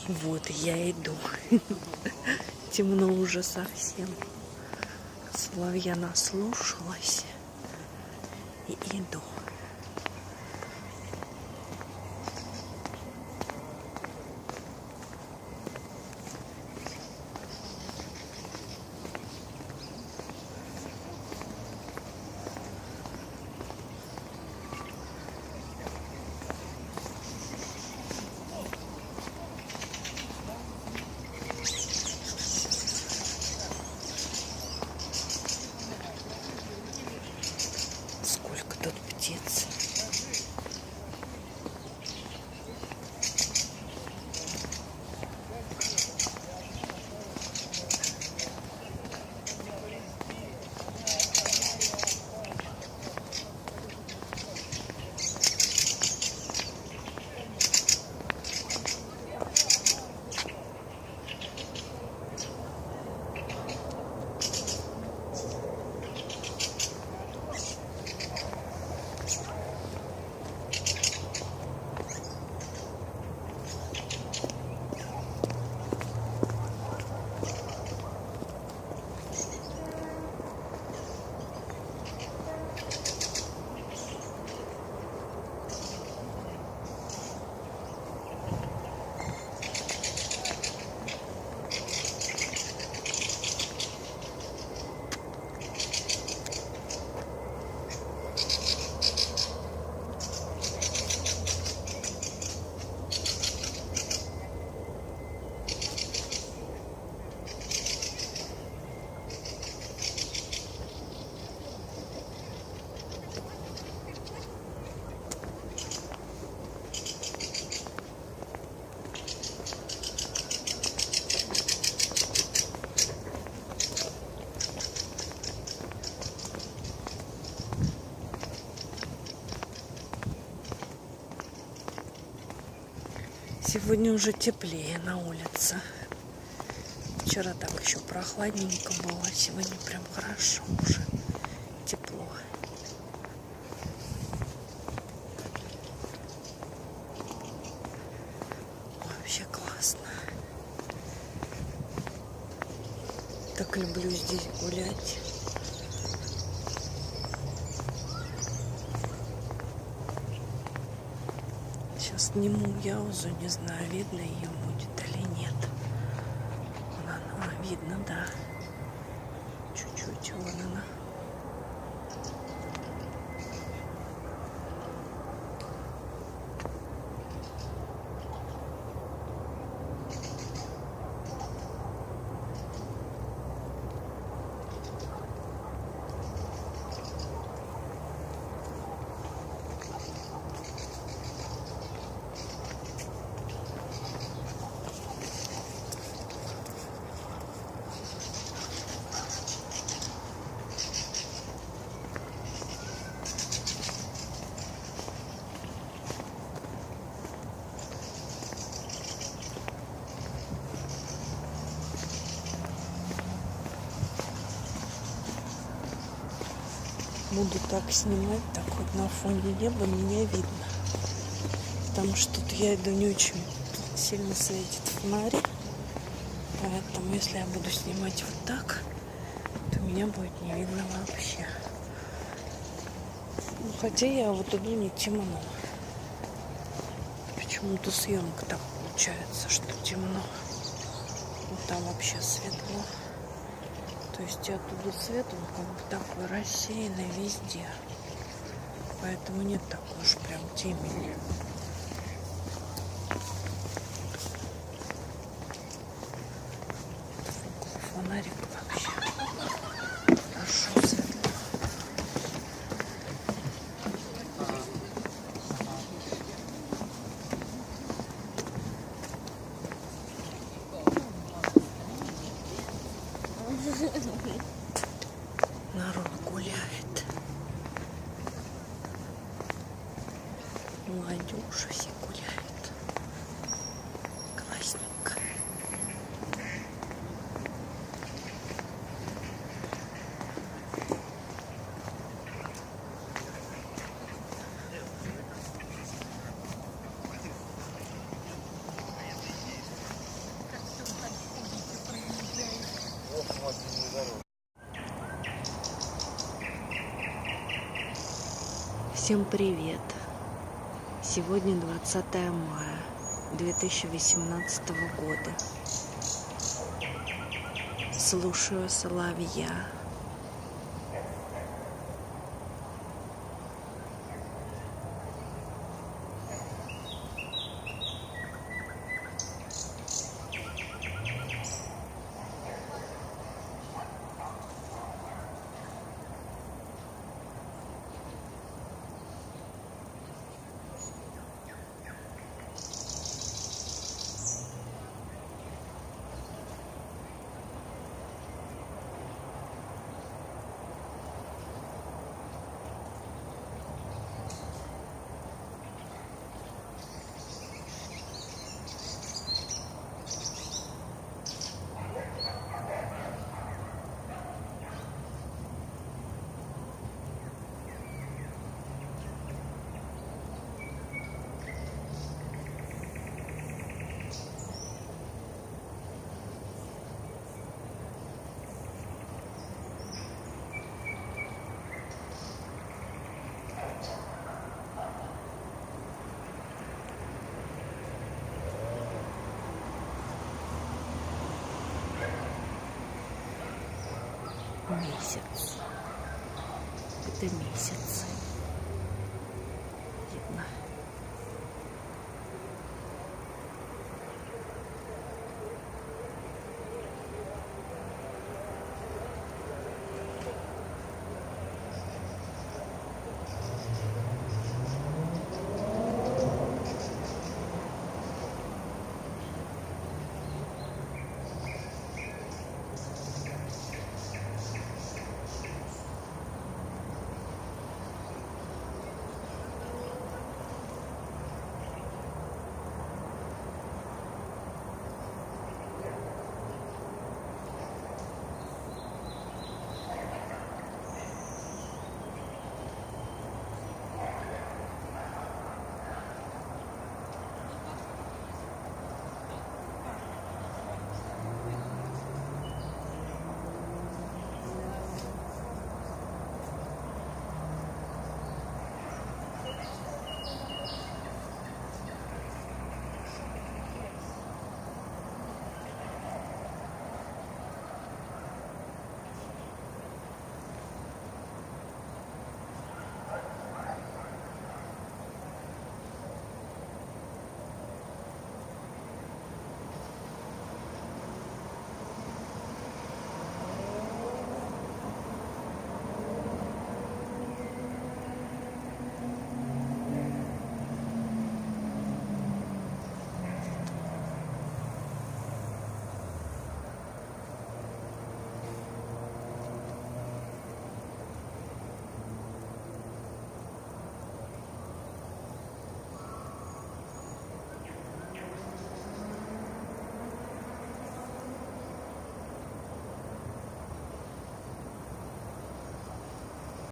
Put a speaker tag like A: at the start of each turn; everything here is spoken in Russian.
A: Вот я иду. Темно уже совсем. Соловья наслушалась и иду. Сколько тут птиц. Сегодня уже теплее на улице. Вчера так еще прохладненько было, а сегодня прям хорошо уже. Тепло. Вообще классно. Так люблю здесь гулять. Сейчас сниму Яузу, не знаю, видно ее будет или нет. Она видно, да. Чуть-чуть вон она. Буду так снимать, так вот на фоне неба меня видно. Потому что тут я иду, не очень сильно светит фонарь. Поэтому если я буду снимать вот так, то меня будет не видно вообще. Ну, хотя я вот иду не темно. Почему-то съемка так получается, что темно. Вот там вообще светло. То есть оттуда свет, он как бы такой рассеянный везде. Поэтому нет такой уж прям темени. Фонарик вообще хорошо светло. Народ гуляет. Молодежь все гуляет. Классненько. Всем привет! Сегодня 20 мая 2018 года. Слушаю соловья. Месяц. Это месяц. Видно.